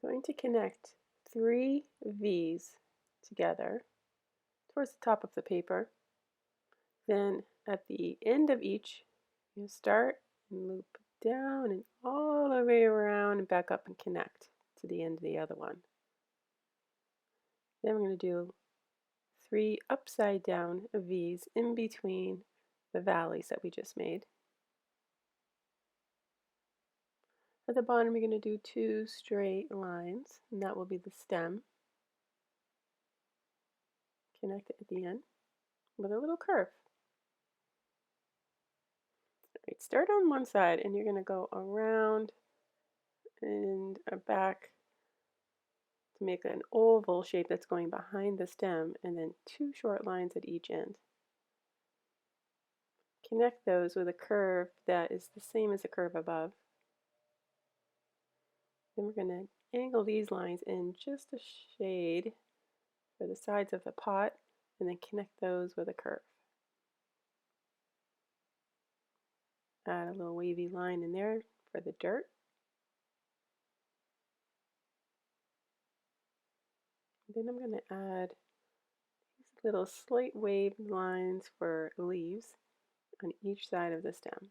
going to connect 3 V's together towards the top of the paper. Then at the end of each, you start and loop down and all the way around and back up and connect to the end of the other one. Then we're going to do 3 upside down V's in between the valleys that we just made. At the bottom, you're going to do 2 straight lines, and that will be the stem. Connect it at the end with a little curve. Right, start on one side, and you're going to go around and back to make an oval shape that's going behind the stem, and then 2 short lines at each end. Connect those with a curve that is the same as the curve above. Then we're going to angle these lines in just a shade for the sides of the pot, and then connect those with a curve. Add a little wavy line in there for the dirt. Then I'm going to add these little slight waved lines for leaves on each side of the stem.